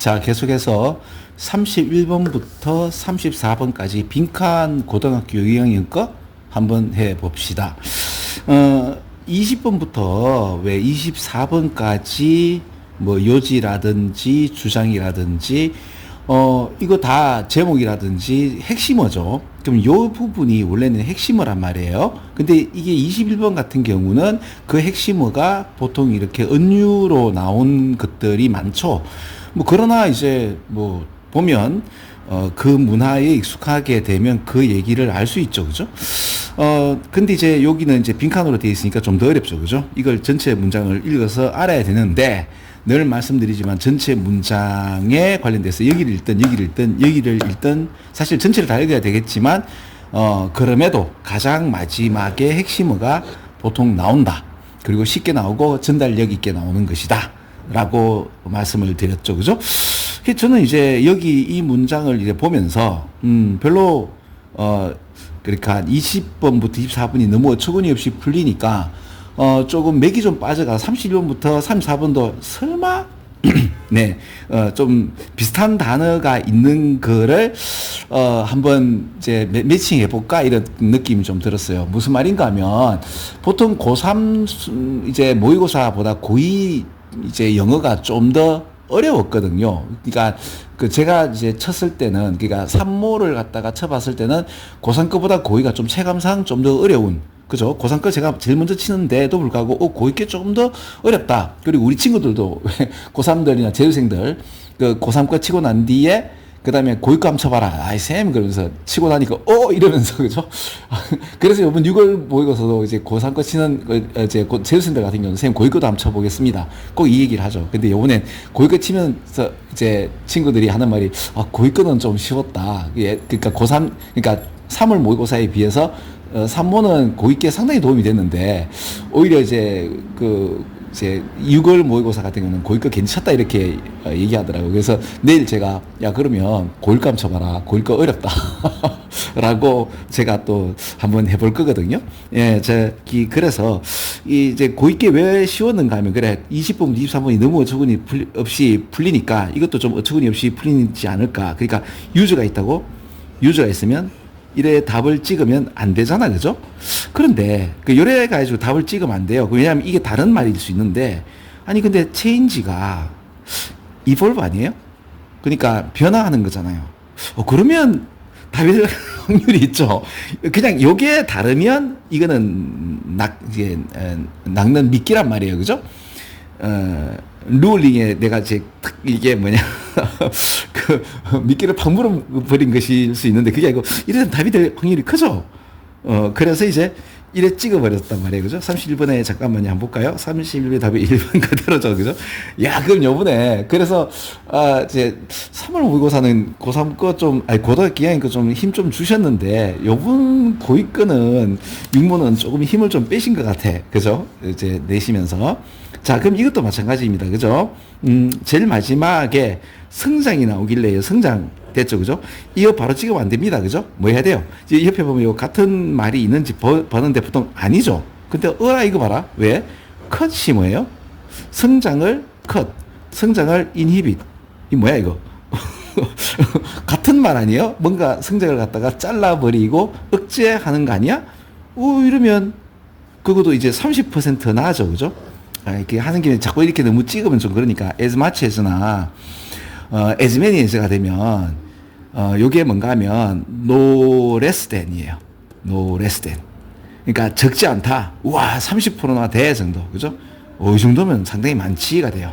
자, 계속해서 31번부터 34번까지 빈칸 고등학교 유형인거 한번 해봅시다. 20번부터 왜 24번까지 뭐 요지라든지 주장이라든지 이거 다 제목이라든지 핵심어죠. 그럼 요 부분이 원래는 핵심어란 말이에요. 근데 이게 21번 같은 경우는 그 핵심어가 보통 이렇게 은유로 나온 것들이 많죠. 뭐 그러나 이제 뭐 보면 그 문화에 익숙하게 되면 그 얘기를 알 수 있죠. 그죠? 근데 이제 여기는 이제 빈칸으로 되어 있으니까 좀 더 어렵죠. 그죠? 이걸 전체 문장을 읽어서 알아야 되는데 늘 말씀드리지만 전체 문장에 관련돼서 여기를 읽든 사실 전체를 다 읽어야 되겠지만 그럼에도 가장 마지막에 핵심어가 보통 나온다. 그리고 쉽게 나오고 전달력 있게 나오는 것이다. 라고 말씀을 드렸죠. 그죠? 저는 이제 여기 이 문장을 이제 보면서 별로 그러니까 한 20번부터 24번이 너무 어처구니없이 풀리니까 조금 맥이 좀 빠져가 31번부터 34번도 설마 네, 좀 비슷한 단어가 있는 거를 한번 이제 매칭해 볼까 이런 느낌이 좀 들었어요. 무슨 말인가 하면 보통 고3 이제 모의고사보다 고2 이제 영어가 좀 더 어려웠거든요. 그러니까 그 제가 이제 쳤을 때는 그러니까 산모를 갖다가 쳐봤을 때는 고3 거보다 고2가 좀 체감상 좀 더 어려운 그죠? 고3 거 제가 제일 먼저 치는데도 불구하고 고2 게 조금 더 어렵다. 그리고 우리 친구들도 고3들이나 재수생들 그 고3 거 치고 난 뒤에 그 다음에 고2 거 한번 쳐봐라. 아이 쌤 그러면서 치고 나니까 이러면서 그죠? 그래서 이번 6월 모의고사도 이제 고3 거 치는 이제 재수생들 같은 경우는 쌤 고2 거도 한번 쳐보겠습니다. 꼭 이 얘기를 하죠. 근데 이번엔 고2 거 치면서 이제 친구들이 하는 말이 고2 거는 좀 쉬웠다. 그러니까 고3 그러니까 3월 모의고사에 비해서 산모는 고2 게 상당히 도움이 됐는데 오히려 이제 이제 6월 모의고사 같은 경우는 고2 거 괜찮다 이렇게 얘기하더라고요. 그래서 내일 제가 야 그러면 고1 거 한번 쳐봐라. 고1 거 어렵다 라고 제가 또 한번 해볼 거거든요. 예, 그래서 이제 고2 게 왜 쉬웠는가 하면 그래 20번 23번이 너무 어처구니 없이 풀리니까 이것도 좀 어처구니 없이 풀리지 않을까. 그러니까 유저가 있다고 유저가 있으면 이래 답을 찍으면 안 되잖아, 그죠? 그런데 그 요래 가지고 답을 찍으면 안 돼요. 왜냐하면 이게 다른 말일 수 있는데 아니 근데 체인지가 이볼브 아니에요? 그러니까 변화하는 거잖아요. 그러면 답이 될 확률이 있죠. 그냥 요게 다르면 이거는 낚는 미끼란 말이에요, 그죠? 룰링에 내가 이제 이게 뭐냐 그 미끼를 팍 물어버린 것일 수 있는데 그게 아니고 이래서 답이 될 확률이 크죠. 그래서 이제 이래 찍어버렸단 말이에요, 그죠? 31번에 잠깐만요, 한번 볼까요? 31번에 답이 1번 그대로죠, 그죠? 야, 그럼 요번에 그래서 이제 3월 모의고사는 고3 거 좀 고등학교 기왕인 거 좀 힘 좀 주셨는데 요번 고2 거는 육모는 조금 힘을 좀 빼신 것 같아, 그죠? 이제 내시면서. 자, 그럼 이것도 마찬가지입니다. 그죠? 제일 마지막에 성장이 나오길래요. 성장 됐죠. 그죠? 이거 바로 찍으면 안 됩니다. 그죠? 뭐 해야 돼요? 이제 옆에 보면 요 같은 말이 있는지 보는데 보통 아니죠. 근데 이거 봐라. 왜? 컷이 뭐예요? 성장을 컷. 성장을 인히빗. 이 뭐야, 이거? 같은 말 아니에요? 뭔가 성장을 갖다가 잘라버리고 억제하는 거 아니야? 이러면 그것도 이제 30% 나아져. 그죠? 이렇게 하는 김에 자꾸 이렇게 너무 찍으면 좀 그러니까 as much as나 as many as가 되면 요게 뭔가 하면 no less than이에요. no less than. 그러니까 적지 않다. 우와 30%나 돼 정도. 그죠? 이 정도면 상당히 많지가 돼요.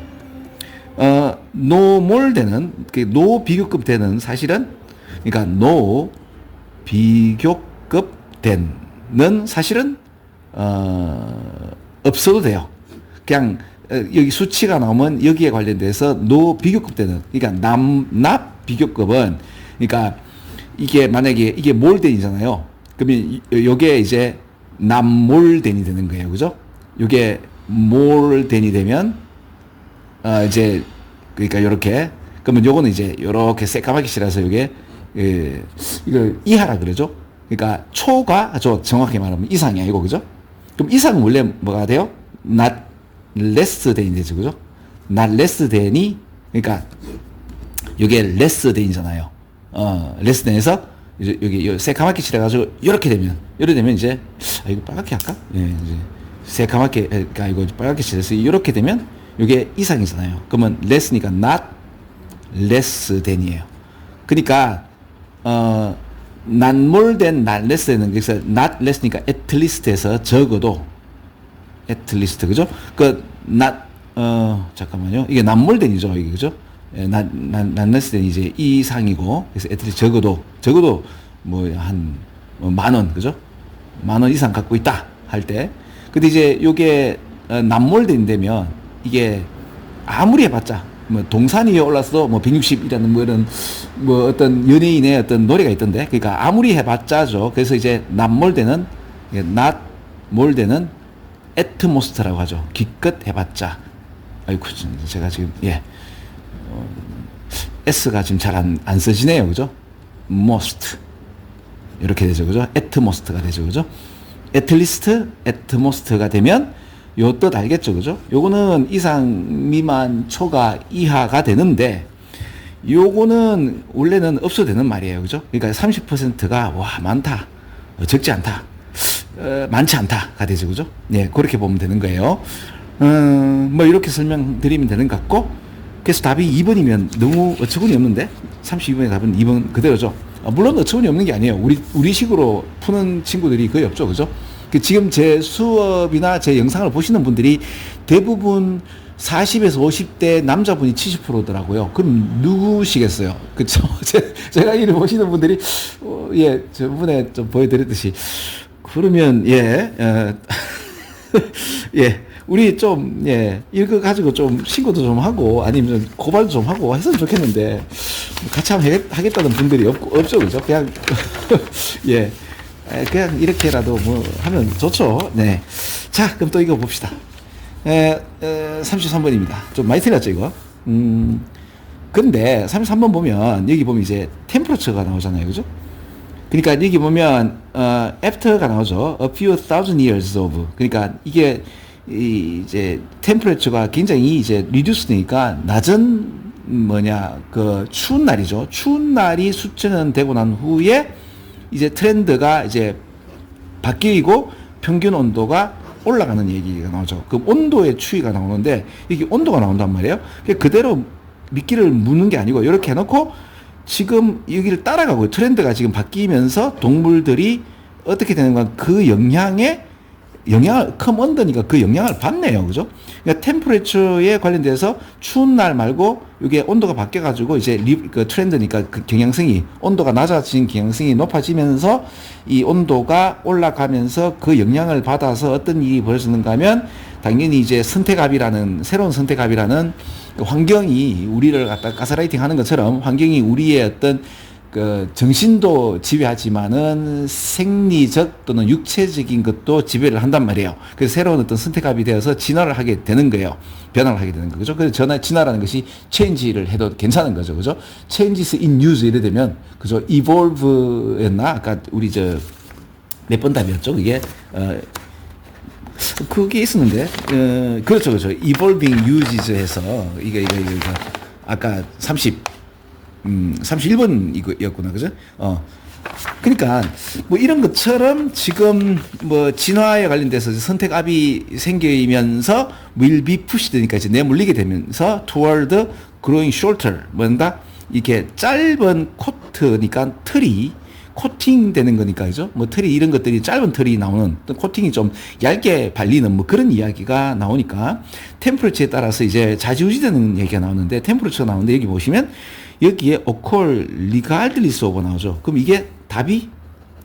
no more than은 no 비교급 than은 사실은 그러니까 no 비교급 than은 사실은 없어도 돼요. 그냥 여기 수치가 나오면 여기에 관련돼서 노 비교급 되는 그러니까 납 비교급은 그러니까 이게 만약에 이게 몰덴이잖아요. 그러면 요게 이제 납몰덴이 되는 거예요. 그죠? 요게 몰덴이 되면 이제 그러니까 요렇게 그러면 요거는 이제 요렇게 새까맣게 칠해서 요게 이걸 이하라 그러죠. 그러니까 초가 정확히 말하면 이상이 아니고 그죠? 그럼 이상은 원래 뭐가 돼요? not less than이 되죠, 그죠? not less than이, 그러니까 요게 less than이잖아요. less than에서 여기 새까맣게 칠해가지고 이렇게 되면 이제 이거 빨갛게 할까? 예, 이제 새까맣게 그러니까 이거 빨갛게 칠해서 이렇게 되면 요게 이상이잖아요. 그러면 less니까 not less than이에요. 그러니까 not more than, not less than은 그래서 not less니까 at least에서 적어도 at least 그죠? 그 not 잠깐만요. 이게 not more than이죠. 이게 그죠? 예, not less than 이제 이상이고 그래서 at least 적어도 뭐 한 만 원 그죠? 만 원 이상 갖고 있다 할 때. 근데 이제 요게 not more than 되면 이게 아무리 해봤자 뭐 동산 위에 올라서 뭐 160이라는 뭐 이런 뭐 어떤 연예인의 어떤 노래가 있던데 그러니까 아무리 해봤자죠. 그래서 이제 not more than은 not more than은 at most라고 하죠. 기껏 해봤자. 아이고 제가 지금 S가 지금 잘 안 써지네요. 그죠? most. 이렇게 되죠. 그죠? at most가 되죠. 그죠? at least, at most가 되면 요 뜻 알겠죠. 그죠? 요거는 이상, 미만, 초과, 이하가 되는데 요거는 원래는 없어도 되는 말이에요. 그죠? 그러니까 30%가 와, 많다. 적지 않다. 많지 않다가 되죠. 그죠? 예, 그렇게 보면 되는 거예요. 뭐 이렇게 설명드리면 되는 것 같고 그래서 답이 2번이면 너무 어처구니 없는데 32번의 답은 2번 그대로죠. 물론 어처구니 없는 게 아니에요. 우리 식으로 푸는 친구들이 거의 없죠. 그죠? 지금 제 수업이나 제 영상을 보시는 분들이 대부분 40에서 50대 남자분이 70%더라고요. 그럼 누구시겠어요? 그쵸? 제가 이를 보시는 분들이, 저번에 좀 보여드렸듯이. 그러면, 우리 좀, 이거 가지고 좀 신고도 좀 하고, 아니면 고발도 좀 하고 했으면 좋겠는데, 같이 한번 하겠다는 분들이 없죠. 그죠? 그냥, 그냥 이렇게라도 뭐 하면 좋죠. 네. 자, 그럼 또 이거 봅시다. 33번입니다. 좀 많이 틀렸죠, 이거? 근데 33번 보면, 여기 보면 이제 템퍼러처가 나오잖아요. 그죠? 그러니까 여기 보면, after가 나오죠. A few thousand years of. 그러니까 이게, 이제 템퍼러처가 굉장히 이제 reduce 되니까 낮은 추운 날이죠. 추운 날이 수천년 되고 난 후에 이제 트렌드가 이제 바뀌고 평균 온도가 올라가는 얘기가 나오죠. 그 온도의 추이가 나오는데 이게 온도가 나온단 말이에요. 그대로 미끼를 무는 게 아니고 이렇게 해놓고 지금 여기를 따라가고 트렌드가 지금 바뀌면서 동물들이 어떻게 되는 건 그 영향을 컴언더니까 그 영향을 받네요. 그죠? 그러니까 템퍼레처에 관련돼서 추운 날 말고 이게 온도가 바뀌어 가지고 이제 그 트렌드니까 그 경향성이 온도가 낮아진 경향성이 높아지면서 이 온도가 올라가면서 그 영향을 받아서 어떤 일이 벌어지는가 하면 당연히 이제 새로운 선택압이라는 그 환경이 우리를 갖다 가스라이팅 하는 것처럼 환경이 우리의 어떤 그 정신도 지배하지만은 생리적 또는 육체적인 것도 지배를 한단 말이에요. 그래서 새로운 어떤 선택압이 되어서 진화를 하게 되는 거예요. 변화를 하게 되는 거죠. 그래서 진화라는 것이 change를 해도 괜찮은 거죠. 그죠? changes in use 이래 되면 그죠? evolve였나? 아까 우리 몇 번 답이었죠? 그게 그게 있었는데 그렇죠. evolving uses에서 이거 아까 31번 이거였구나. 그죠? 그러니까 뭐 이런 것처럼 지금 뭐 진화에 관련돼서 선택압이 생기면서 will be pushed 되니까 이제 내몰리게 되면서 toward growing shorter 뭔가 이렇게 짧은 코트니까 틀이 코팅 되는 거니까, 그죠? 뭐 틀이 이런 것들이 짧은 틀이 나오는 또 코팅이 좀 얇게 발리는 뭐 그런 이야기가 나오니까 템퍼러처에 따라서 이제 좌지우지 되는 얘기가 나오는데 템퍼러처가 나오는데 여기 보시면 여기에 occur regardless of 나오죠. 그럼 이게 답이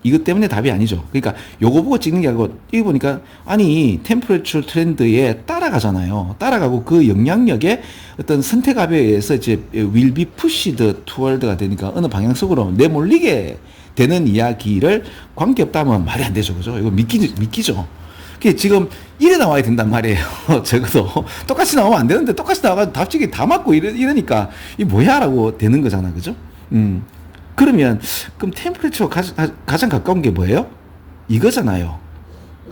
이것 때문에 답이 아니죠. 그러니까 요거 보고 찍는 게 아니고 여기 보니까 아니 템퍼러처 트렌드에 따라가잖아요. 따라가고 그 영향력에 어떤 선택압에 의해서 이제 will be pushed toward가 되니까 어느 방향성으로 내몰리게 되는 이야기를 관계없다면 말이 안 되죠. 그죠? 이거 믿기죠. 그게 지금 이래 나와야 된단 말이에요. 적어도 똑같이 나오면 안 되는데 똑같이 나와가지고 답지기 다 맞고 이러니까 이 뭐야 라고 되는 거잖아. 그죠? 그러면 그럼 템퍼레처가 가장 가까운 게 뭐예요? 이거잖아요.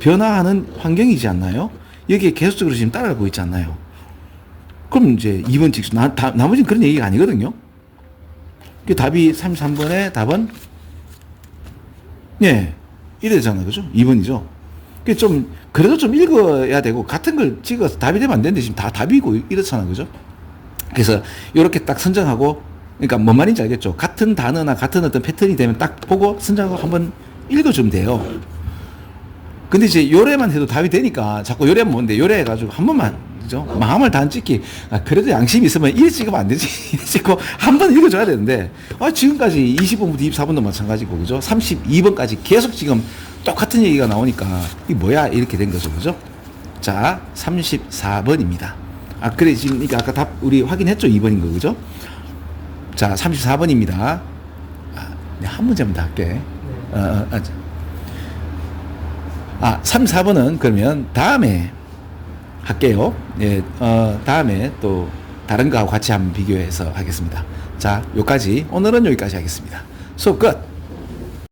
변화하는 환경이지 않나요? 여기에 계속적으로 지금 따라가고 있지 않나요? 그럼 이제 2번 직수 나머지는 그런 얘기가 아니거든요. 그 답이 33번의 답은 예, 이래잖아. 그죠? 2번이죠. 그 좀, 그래도 좀 읽어야 되고, 같은 걸 찍어서 답이 되면 안 되는데, 지금 다 답이고, 이렇잖아. 그죠? 그래서, 요렇게 딱 선정하고, 그러니까 뭔 말인지 알겠죠? 같은 단어나 같은 어떤 패턴이 되면 딱 보고 선정하고 한번 읽어주면 돼요. 근데 이제 요래만 해도 답이 되니까, 자꾸 요래만 뭔데, 요래 해가지고 한 번만, 그죠? 마음을 다 안 찍기. 아, 그래도 양심이 있으면 이래 찍으면 안 되지. 이래 찍고 한 번 읽어줘야 되는데, 아, 지금까지 20번부터 24번도 마찬가지고, 그죠? 32번까지 계속 지금 똑같은 얘기가 나오니까 이게 뭐야 이렇게 된 거죠, 그죠? 자, 34번입니다. 아, 그래 지금 그러니까 아까 답 우리 확인했죠, 2번인 거, 그죠? 자, 34번입니다. 아, 한 문제만 더 할게. 34번은 그러면 다음에 할게요. 예, 다음에 또 다른 거하고 같이 한번 비교해서 하겠습니다. 자, 여기까지 오늘은 여기까지 하겠습니다. 수업 끝.